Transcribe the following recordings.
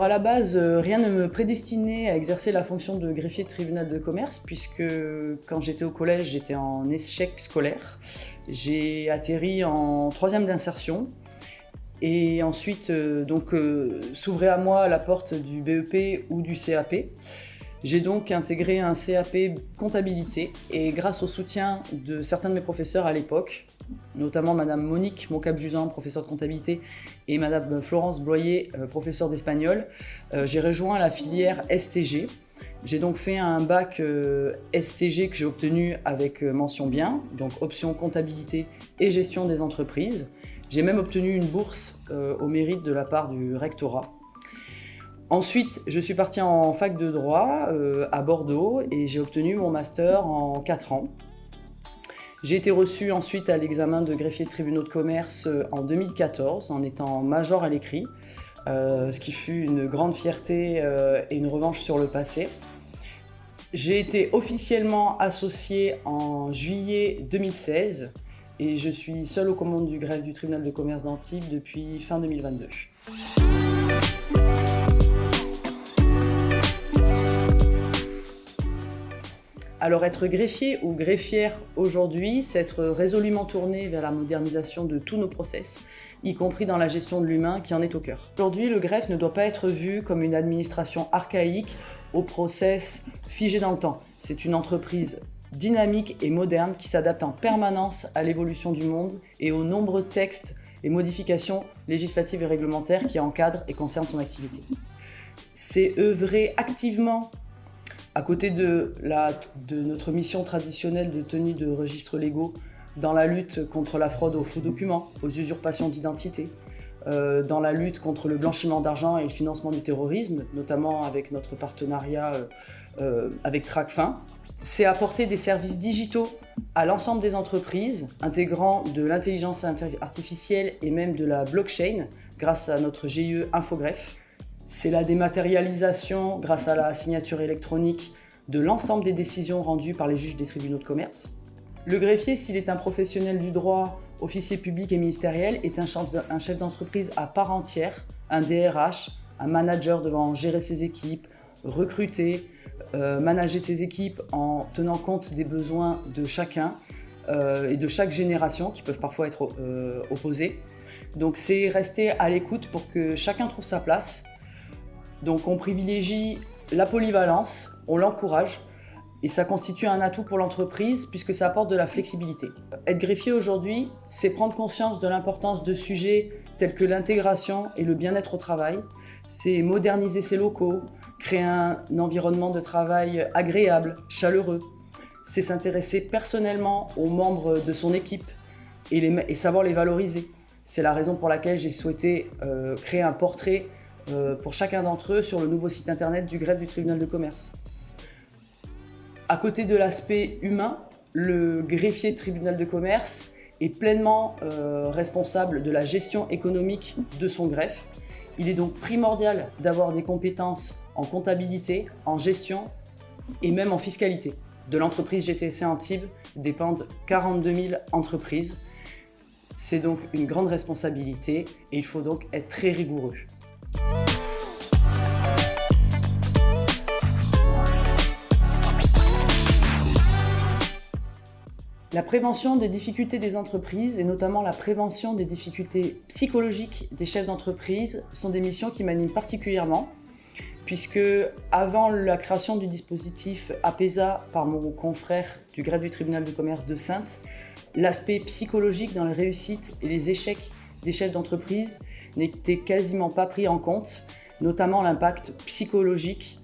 Alors à la base, rien ne me prédestinait à exercer la fonction de greffier de tribunal de commerce, puisque quand j'étais au collège, j'étais en échec scolaire. J'ai atterri en 3e d'insertion et ensuite s'ouvrait à moi la porte du BEP ou du CAP. J'ai donc intégré un CAP comptabilité et grâce au soutien de certains de mes professeurs à l'époque, notamment Madame Monique Moncap-Jusan, professeure de comptabilité, et Madame Florence Bloyer, professeure d'espagnol, j'ai rejoint la filière STG. J'ai donc fait un bac STG que j'ai obtenu avec mention bien, donc option comptabilité et gestion des entreprises. J'ai même obtenu une bourse au mérite de la part du rectorat. Ensuite, je suis parti en fac de droit à Bordeaux et j'ai obtenu mon master en 4 ans. J'ai été reçu ensuite à l'examen de greffier de tribunaux de commerce en 2014 en étant major à l'écrit, ce qui fut une grande fierté et une revanche sur le passé. J'ai été officiellement associé en juillet 2016 et je suis seul aux commandes du greffe du tribunal de commerce d'Antibes depuis fin 2022. Alors être greffier ou greffière aujourd'hui, c'est être résolument tourné vers la modernisation de tous nos process, y compris dans la gestion de l'humain qui en est au cœur. Aujourd'hui, le greffe ne doit pas être vu comme une administration archaïque aux process figés dans le temps. C'est une entreprise dynamique et moderne qui s'adapte en permanence à l'évolution du monde et aux nombreux textes et modifications législatives et réglementaires qui encadrent et concernent son activité. C'est œuvrer activement à côté de notre mission traditionnelle de tenue de registres légaux dans la lutte contre la fraude aux faux documents, aux usurpations d'identité, dans la lutte contre le blanchiment d'argent et le financement du terrorisme, notamment avec notre partenariat avec Tracfin. C'est apporter des services digitaux à l'ensemble des entreprises, intégrant de l'intelligence artificielle et même de la blockchain grâce à notre GIE Infogreffe. C'est la dématérialisation grâce à la signature électronique de l'ensemble des décisions rendues par les juges des tribunaux de commerce. Le greffier, s'il est un professionnel du droit, officier public et ministériel, est un chef d'entreprise à part entière, un DRH, un manager devant gérer ses équipes, recruter, manager ses équipes en tenant compte des besoins de chacun et de chaque génération qui peuvent parfois être opposés. Donc c'est rester à l'écoute pour que chacun trouve sa place. Donc on privilégie la polyvalence, on l'encourage et ça constitue un atout pour l'entreprise puisque ça apporte de la flexibilité. Être greffier aujourd'hui, c'est prendre conscience de l'importance de sujets tels que l'intégration et le bien-être au travail, c'est moderniser ses locaux, créer un environnement de travail agréable, chaleureux, c'est s'intéresser personnellement aux membres de son équipe et savoir les valoriser. C'est la raison pour laquelle j'ai souhaité créer un portrait pour chacun d'entre eux sur le nouveau site internet du greffe du tribunal de commerce. À côté de l'aspect humain, le greffier de tribunal de commerce est pleinement responsable de la gestion économique de son greffe. Il est donc primordial d'avoir des compétences en comptabilité, en gestion et même en fiscalité. De l'entreprise GTC Antibes dépendent 42 000 entreprises. C'est donc une grande responsabilité et il faut donc être très rigoureux. La prévention des difficultés des entreprises et notamment la prévention des difficultés psychologiques des chefs d'entreprise sont des missions qui m'animent particulièrement puisque avant la création du dispositif APESA par mon confrère du greffe du tribunal de commerce de Saintes, l'aspect psychologique dans les réussites et les échecs des chefs d'entreprise n'était quasiment pas pris en compte, notamment l'impact psychologique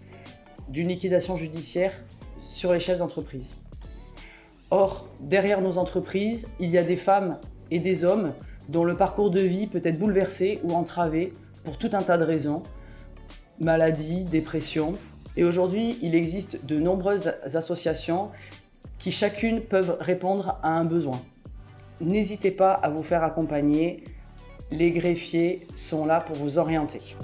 d'une liquidation judiciaire sur les chefs d'entreprise. Or, derrière nos entreprises, il y a des femmes et des hommes dont le parcours de vie peut être bouleversé ou entravé pour tout un tas de raisons, maladie, dépression. Et aujourd'hui, il existe de nombreuses associations qui chacune peuvent répondre à un besoin. N'hésitez pas à vous faire accompagner, les greffiers sont là pour vous orienter.